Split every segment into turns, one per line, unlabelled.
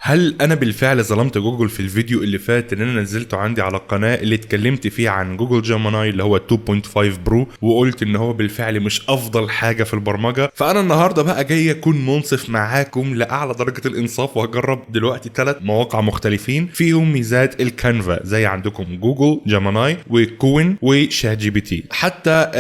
هل انا بالفعل ظلمت جوجل في الفيديو اللي فات اللي انا نزلته عندي على القناه اللي اتكلمت فيه عن جوجل جيميناي اللي هو 2.5 برو وقلت ان هو بالفعل مش افضل حاجه في البرمجه؟ فانا النهارده بقى جاي اكون منصف معاكم لاعلى درجه الانصاف، وهجرب دلوقتي 3 مواقع مختلفين فيهم ميزات الكانفا زي عندكم جوجل جيميناي وكوين وشات جي بي تي. حتى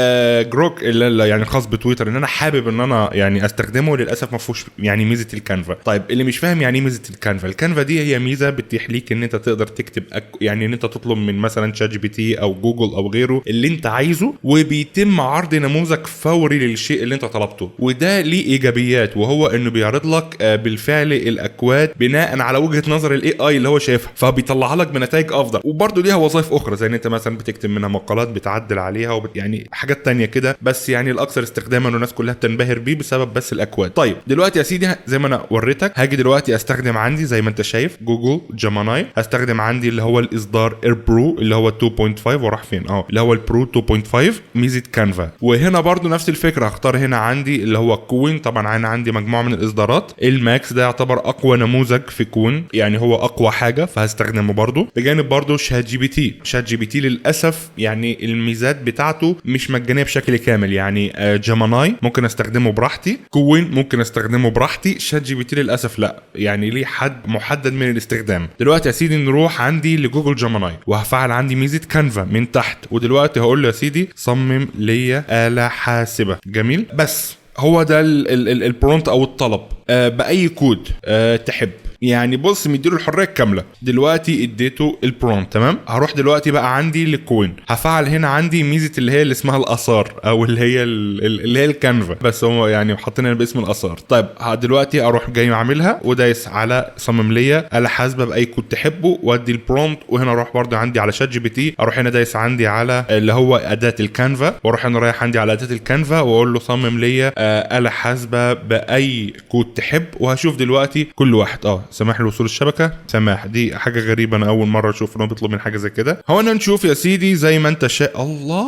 جروك اللي يعني خاص بتويتر ان انا حابب ان انا يعني استخدمه، للاسف ما فيهوش يعني ميزه الكانفا. طيب اللي مش فاهم يعني ايه ميزه الكانفا دي هي ميزه بتتيح ليك ان انت تقدر تكتب يعني ان انت تطلب من مثلا شات جي بي تي او جوجل او غيره اللي انت عايزه، وبيتم عرض نموذج فوري للشيء اللي انت طلبته. وده ليه ايجابيات، وهو انه بيعرض لك بالفعل الاكواد بناء على وجهه نظر الاي اي اللي هو شايفها، فبيطلع لك بنتائج افضل. وبرده ليها وظائف اخرى زي ان انت مثلا بتكتب منها مقالات بتعدل عليها يعني حاجات تانية كده، بس يعني الاكثر استخداما والناس كلها بتنبهر بيه بسبب بس الاكواد. طيب دلوقتي يا سيدي زي ما انا وريتك، هاجي دلوقتي استخدم عندي زي ما انت شايف جوجل جيميناي، هستخدم عندي اللي هو الاصدار البرو اللي هو 2.5 وراح فين اللي هو البرو 2.5 ميزه كانفا. وهنا برضو نفس الفكره، هختار هنا عندي اللي هو كوين. طبعا انا عندي مجموعه من الاصدارات، الماكس ده يعتبر اقوى نموذج في كوين، يعني هو اقوى حاجه فهستخدمه برضو. بجانب برضو شات جي بي تي للاسف يعني الميزات بتاعته مش مجانيه بشكل كامل، يعني جيميناي ممكن استخدمه براحتي، كوين ممكن استخدمه براحتي، شات جي بي تي للاسف لا، يعني ليه حد محدد من الاستخدام. دلوقتي يا سيدي نروح عندي لجوجل جيميناي وهفعل عندي ميزه كانفا من تحت، ودلوقتي هقول له يا سيدي صمم لي آلة حاسبة. جميل، بس هو ده البرونت او الطلب باي كود تحب. يعني بص مديله الحريه الكامله. دلوقتي اديته البرومبت تمام. هروح دلوقتي بقى عندي للكوين، هفعل هنا عندي ميزه اللي اسمها الاثار، او اللي هي الكانفا، بس هم يعني حاطينها باسم الاثار. طيب دلوقتي اروح جاي اعملها ودايس على صمم ليا آلة حاسبه باي كود تحبه، وادي البرومبت. وهنا اروح برده عندي على شات جي بي تي، اروح هنا دايس عندي على اللي هو اداه الكانفا، واروح هنا رايح عندي على اداه الكانفا واقول له صمم ليا آلة حاسبه باي كود تحب. وهشوف دلوقتي كل واحد سماح لوصول الشبكه، سماح. دي حاجه غريبه، انا اول مره اشوف انه بيطلب من حاجه زي كده. هو انا نشوف يا سيدي زي ما انت شاء. الله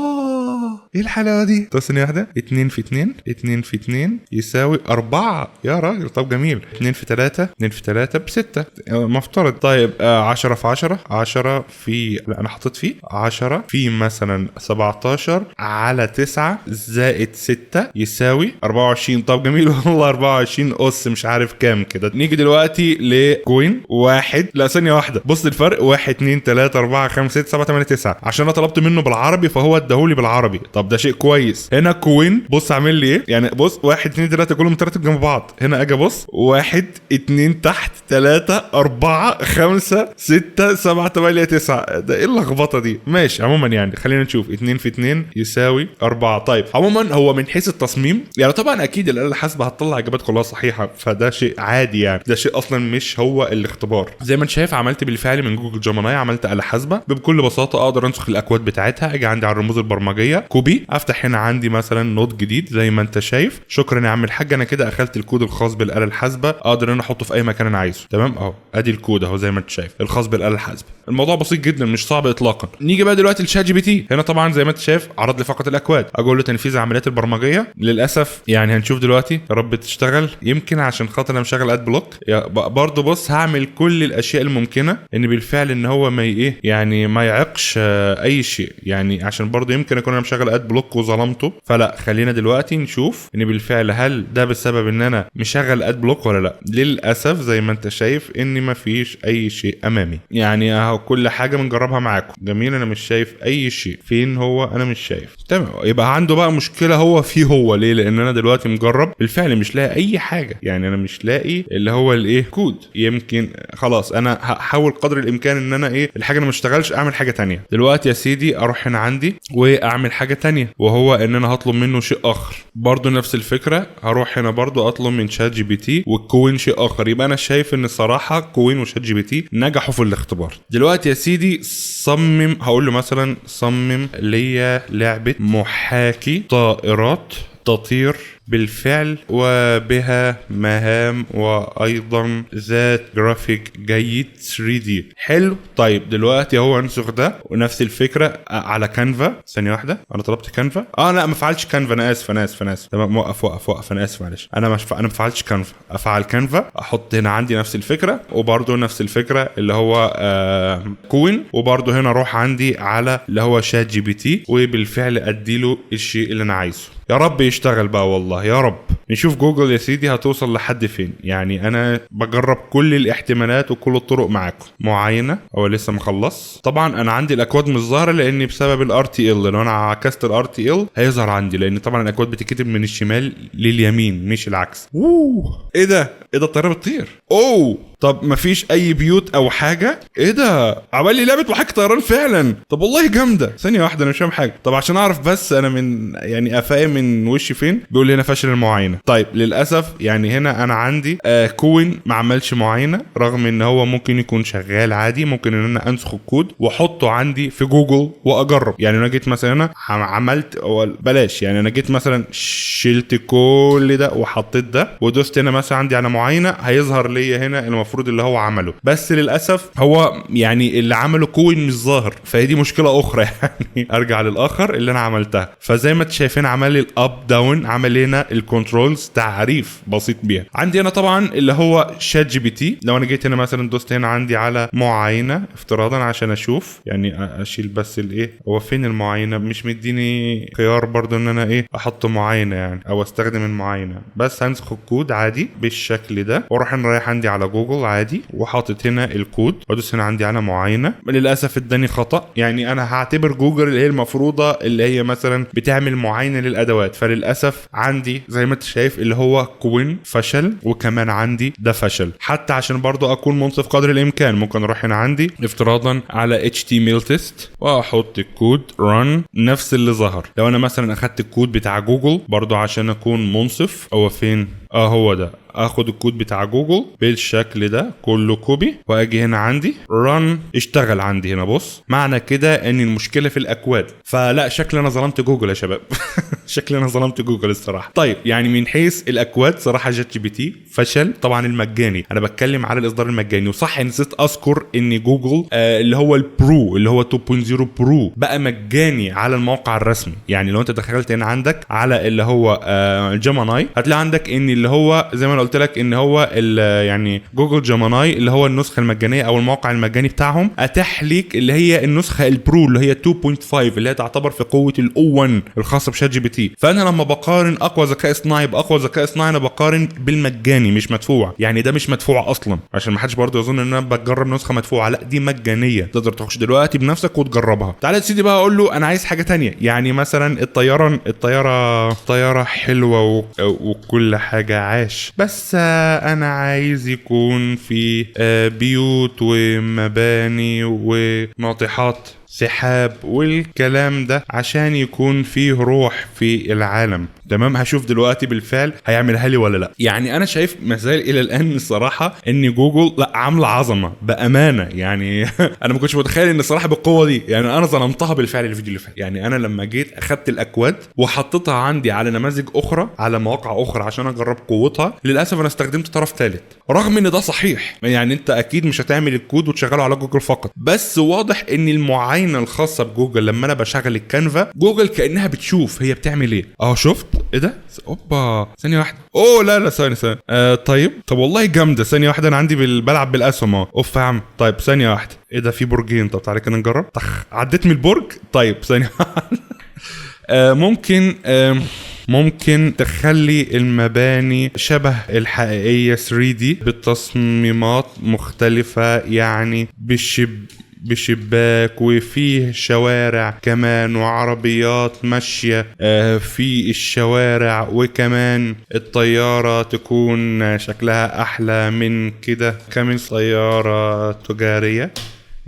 ايه الحلاوه دي؟ طب ثانيه واحده، 2 في 2 2 في 2 يساوي 4 يا راجل. طب جميل، 2 في 3 2 في 3 ب6 مفترض. طيب 10 في 10 في لا انا حطيت فيه 10 في مثلا 17 على 9 زائد 6 يساوي 24. طب جميل والله 24 اس مش عارف كام كده. نيجي دلوقتي لكوين واحد، لا ثانيه واحده، بص الفرق 1 2 3 4 5 6 7 8 9 عشان انا طلبت منه بالعربي فهو اداهولي بالعربي. طب ده شيء كويس. هنا كوين بص عامل لي ايه، يعني بص 1 2 3 كلهم 3 جنب بعض. هنا اجي بص 1 2 تحت 3 4 5 6 7 8 9. ده ايه اللخبطه دي؟ ماشي عموما يعني خلينا نشوف 2 في 2 يساوي 4. طيب عموما هو من حيث التصميم يعني طبعا اكيد الآلة الحاسبة هتطلع اجابات كلها صحيحه، فده شيء عادي يعني، ده شيء اصلا مش هو الاختبار. زي ما انت شايف عملت بالفعل من جوجل جيميناي عملت آلة حاسبة بكل بساطه اقدر انسخ الاكواد بتاعتها. اجي عندي على الرموز البرمجيه كوبي، افتح هنا عندي مثلا نوت جديد زي ما انت شايف. شكرا يا عم الحاج، انا كده اخلت الكود الخاص بالآلة الحاسبة، اقدر انا احطه في اي مكان انا عايزه. تمام ادي الكود اهو زي ما انت شايف الخاص بالآلة الحاسبة. الموضوع بسيط جدا مش صعب اطلاقا. نيجي بقى دلوقتي لشات جي بي تي. هنا طبعا زي ما انت شايف عرض لي فقط الاكواد، اقول له تنفيذ العمليات البرمجيه. للاسف يعني هنشوف دلوقتي يا رب تشتغل، يمكن عشان خاطر انا مشغل اد بلوك. برضه بص هعمل كل الاشياء الممكنه ان بالفعل ان هو ما يعني ما يعقش اي شيء، يعني عشان برضه يمكن اكون انا مشغل اد بلوك وظلمته. فلا خلينا دلوقتي نشوف ان بالفعل هل ده بسبب ان انا مشغل اد بلوك ولا لا. للاسف زي ما انت شايف ان ما فيش اي شيء امامي، يعني اهو كل حاجه بنجربها معاكم. جميل، انا مش شايف اي شيء. فين هو؟ انا مش شايف. تمام، يبقى عنده بقى مشكله هو فيه. هو ليه؟ لان انا دلوقتي مجرب بالفعل مش لاقي اي حاجه، يعني انا مش لاقي اللي هو كود. يمكن خلاص انا هحاول قدر الامكان ان انا الحاجه اللي ما اشتغلش اعمل حاجه تانية. دلوقتي يا سيدي اروح هنا عندي واعمل حاجه تانية، وهو ان انا هطلب منه شيء اخر. برضو نفس الفكره، هروح هنا برضو اطلب من شات جي بي تي والكوين شيء اخر. يبقى انا شايف ان الصراحه كوين وشات جي بي تي نجحوا في الاختبار. دلوقتي يا سيدي صمم، هقول له مثلا صمم ليا لعبه محاكي طائرات تطير بالفعل وبها مهام وايضا ذات جرافيك جيد 3D. حلو. طيب دلوقتي هو انسخ ده ونفس الفكره على كانفا. ثانيه واحده، انا طلبت كانفا. لا ما فعلتش كانفا، انا اسف. تمام، وقف انا اسف معلش. انا ما فعلتش كانفا. افعل كانفا، احط هنا عندي نفس الفكره وبرده نفس الفكره اللي هو كوين، وبرده هنا اروح عندي على اللي هو شات جي بي تي وبالفعل اديله الشيء اللي انا عايزه. يا رب يشتغل بقى والله، يا رب نشوف جوجل يا سيدي هتوصل لحد فين. يعني انا بجرب كل الاحتمالات وكل الطرق معاكم. معينه هو لسه مخلص. طبعا انا عندي الاكواد مش ظاهره لان بسبب الار تي ال، لو انا عكست الار تي ال هيظهر عندي، لان طبعا الاكواد بتتكتب من الشمال لليمين مش العكس. ايه ده الطياره بتطير. طب مفيش اي بيوت او حاجه. ايه ده، عمل لي لعبه محاكي طيران فعلا. طب والله جامده. ثانيه واحده، انا مش فاهم حاجه. طب عشان اعرف بس انا من يعني افاهم من وشي فين. بيقول لي هنا فشل المعاينه. طيب للاسف يعني هنا انا عندي كوين ما عملش معاينه، رغم ان هو ممكن يكون شغال عادي. ممكن ان انا انسخ الكود واحطه عندي في جوجل واجرب. يعني انا جيت مثلا هنا عملت بلاش، يعني انا جيت مثلا شلت كل ده وحطيت ده ودوست هنا مثلا عندي على معاينه، هيظهر لي هنا المفروض اللي هو عمله. بس للاسف هو يعني اللي عمله كوين مش ظاهر، فهي دي مشكله اخرى. يعني ارجع للاخر اللي انا عملتها. فزي ما انتم شايفين عمل لي الاب داون، عمل هنا الكنترولز تعريف بسيط بيها. عندي انا طبعا اللي هو شات جي بي تي. لو انا جيت هنا مثلا دوست هنا عندي على معاينه افتراضا عشان اشوف، يعني اشيل بس الايه، هو فين المعاينه؟ مش مديني خيار برضو ان انا احط معاينه يعني او استخدم المعاينه. بس هنسخ الكود عادي بالشكل ده واروح انا رايح عندي على جوجل عادي وحاطط هنا الكود وادوس هنا عندي على معاينه. للاسف اداني خطا. يعني انا هعتبر جوجل اللي هي المفروضه اللي هي مثلا بتعمل معاينه للادوات، فللاسف عندي زي ما انت شايف اللي هو كوين فشل، وكمان عندي ده فشل. حتى عشان برضو اكون منصف قدر الامكان ممكن اروح هنا عندي افتراضا على HTML تيست واحط الكود run نفس اللي ظهر. لو انا مثلا اخدت الكود بتاع جوجل برضو عشان اكون منصف، هو فين؟ هو ده. اخد الكود بتاع جوجل بالشكل ده كله كوبي واجي هنا عندي ران، اشتغل عندي هنا. بص، معنى كده ان المشكله في الاكواد. فلا، شكل انا ظلمت جوجل يا شباب. شكل انا ظلمت جوجل الصراحه. طيب يعني من حيث الاكواد صراحه جات جي بي تي فشل. طبعا المجاني، انا بتكلم على الاصدار المجاني. وصح نسيت اذكر ان جوجل اللي هو البرو اللي هو 2.0 برو بقى مجاني على الموقع الرسمي. يعني لو انت دخلت هنا عندك على اللي هو جيميناي هتلاقي عندك ان اللي هو زي ما انا قلت لك ان هو يعني جوجل جيميناي اللي هو النسخه المجانيه او الموقع المجاني بتاعهم اتاح ليك اللي هي النسخه البرو اللي هي 2.5 اللي هي تعتبر في قوه ال1 الخاصه بشات جي بي تي. فانا لما بقارن اقوى ذكاء اصطناعي باقوى ذكاء اصطناعي انا بقارن بالمجاني مش مدفوع. يعني ده مش مدفوع اصلا عشان ما حدش برضه يظن ان انا بجرب نسخه مدفوعه. لا، دي مجانيه تقدر تخش دلوقتي بنفسك وتجربها. تعالى يا سيدي بقى اقول له انا عايز حاجه تانية. يعني مثلا الطياره حلوه وكل حاجه عاش، بس انا عايز يكون في بيوت ومباني وناطحات سحاب والكلام ده عشان يكون فيه روح في العالم. تمام، هشوف دلوقتي بالفعل هيعملها لي ولا لا. يعني انا شايف مازال الى الان الصراحه ان جوجل لا عامله عظمه بامانه. يعني انا ما كنتش متخيل ان الصراحه بالقوه دي. يعني انا ظلمتها بالفعل الفيديو اللي فات. يعني انا لما جيت اخدت الاكواد وحطيتها عندي على نماذج اخرى على مواقع اخرى عشان اجرب قوتها، للاسف انا استخدمت طرف ثالث رغم ان ده صحيح. يعني انت اكيد مش هتعمل الكود وتشغله على جوجل فقط، بس واضح ان المعاينه الخاصه بجوجل لما انا بشغل الكانفا جوجل كانها بتشوف هي بتعمل ايه. شفت ايه ده؟ اوبا، ثانيه واحده. لا ثانيه. طيب والله جامده. ثانيه واحده، انا عندي بلعب بالاسهم اوف يا عم. طيب ثانيه واحده، ايه ده؟ في برجين. طب تعالى كده نجرب. عديت من البرج. طيب ثانيه. ممكن تخلي المباني شبه الحقيقية 3D بالتصميمات مختلفة، يعني بشباك وفيه شوارع كمان وعربيات ماشية في الشوارع، وكمان الطيارة تكون شكلها أحلى من كده، كمان طيارة تجارية.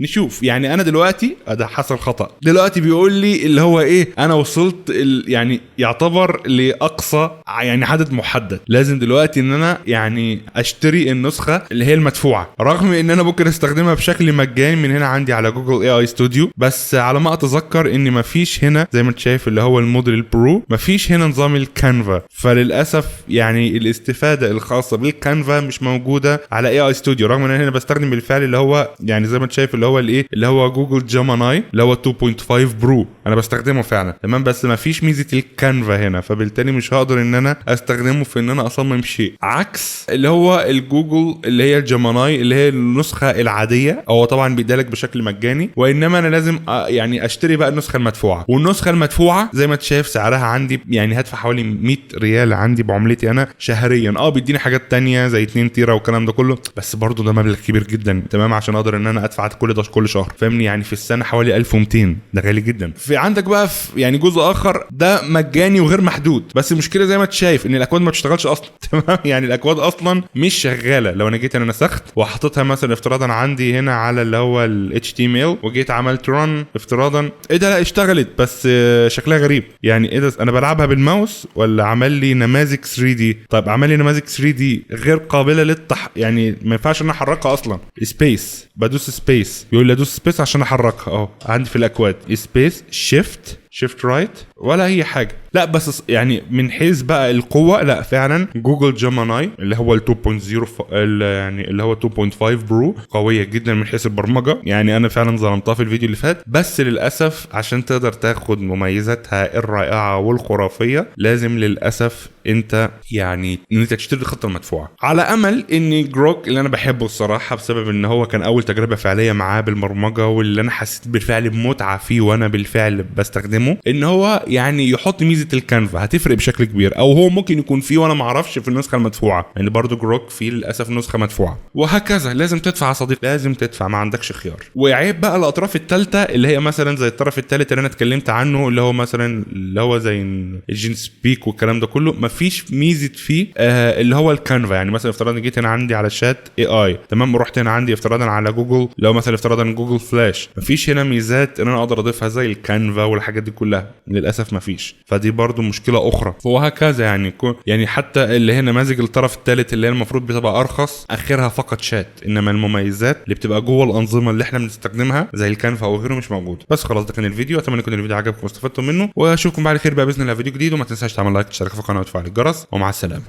نشوف. يعني انا دلوقتي ده حصل خطأ دلوقتي، بيقول لي اللي هو ايه، انا وصلت يعني يعتبر لاقصى يعني عدد محدد، لازم دلوقتي ان انا يعني اشتري النسخه اللي هي المدفوعه، رغم ان انا ممكن استخدمها بشكل مجاني من هنا عندي على جوجل اي اي ستوديو. بس على ما اتذكر ان مفيش هنا زي ما انت شايف اللي هو الموديل البرو، مفيش هنا نظام الكانفا، فللاسف يعني الاستفاده الخاصه بالكانفا مش موجوده على اي اي ستوديو، رغم ان انا هنا بستخدم بالفعل اللي هو يعني زي ما انت شايف اللي هو الايه اللي هو جوجل جيميناي اللي هو 2.5 برو، انا بستخدمه فعلا تمام، بس مفيش ميزه الكانفا هنا، فبالتالي مش هقدر ان انا استخدمه في ان انا اصمم شيء، عكس اللي هو الجوجل اللي هي الجيميناي اللي هي النسخه العاديه، هو طبعا بيدالك بشكل مجاني، وانما انا لازم يعني اشتري بقى النسخه المدفوعه. والنسخه المدفوعه زي ما انت شايف سعرها عندي يعني هدفع حوالي 100 ريال عندي بعملتي انا شهريا. بيديني حاجات تانية زي 2 تيرا والكلام ده كله، بس برضو ده مبلغ كبير جدا تمام عشان اقدر ان انا ادفع كل ده كل شهر، فاهمني؟ يعني في السنه حوالي 1200، ده غالي جدا. في عندك بقى في يعني جزء اخر ده مجاني وغير محدود، بس المشكله زي ما انت شايف ان الاكواد ما بتشتغلش اصلا تمام، يعني الاكواد اصلا مش شغاله. لو انا جيت انا نسخت وحطيتها مثلا افتراضا عندي هنا على اللي هو ال HTML وجيت عملت ران افتراضا، ايه ده، لا اشتغلت بس شكلها غريب. يعني ايه ده، انا بلعبها بالماوس ولا عمل لي نماذج 3D؟ طيب عمل لي نماذج 3D غير قابله يعني ما ينفعش ان انا احركها اصلا. سبيس، بدوس سبيس يقول لي ادوس سبيس عشان احركها، عندي في الاكواد سبيس، شيفت رايت، ولا اي حاجه. لا بس يعني من حيث بقى القوه، لا فعلا جوجل جيميناي اللي هو ال 2.0 يعني اللي هو 2.5 برو قويه جدا من حيث البرمجه، يعني انا فعلا ظلمتها في الفيديو اللي فات، بس للاسف عشان تقدر تاخد مميزاتها الرائعه والخرافيه لازم للاسف انت يعني ان انت تشتري الخطه المدفوعه، على امل ان جروك اللي انا بحبه الصراحه بسبب ان هو كان اول تجربه فعليه معاه بالبرمجه، واللي انا حسيت بالفعل بمتعه فيه وانا بالفعل بستخدمه، ان هو يعني يحط ميزه الكانفا هتفرق بشكل كبير، او هو ممكن يكون فيه وانا ما اعرفش في النسخه المدفوعه، يعني برضو جروك فيه للاسف نسخه مدفوعه، وهكذا لازم تدفع يا صديقي، لازم تدفع، ما عندكش خيار. وعيب بقى الاطراف الثالثه اللي هي مثلا زي الطرف الثالث اللي انا اتكلمت عنه اللي هو مثلا اللي هو زي الجين سبيك والكلام ده كله، مفيش ميزه فيه اللي هو الكانفا. يعني مثلا افتراضا جيت هنا عندي على شات اي اي تمام، ورحت هنا عندي افتراضا على جوجل، لو مثلا افتراضا جوجل فلاش، مفيش هنا ميزات ان انا اقدر اضيفها زي الكانفا والحاجات دي كلها، للاسف مفيش، فدي برضو مشكله اخرى. وهكذا يعني حتى اللي هي نماذج الطرف الثالث اللي هي المفروض بتبقى ارخص اخرها فقط شات، انما المميزات اللي بتبقى جوه الانظمه اللي احنا بنستخدمها زي الكانفا او غيره مش موجود. بس خلاص ده كان الفيديو، اتمنى يكون الفيديو عجبكم واستفدتم منه، واشوفكم بعد خير بقى باذن الله فيديو جديد، وما تنساش تعمل لايك، تشترك في القناه وتفعل الجرس، ومع السلامه.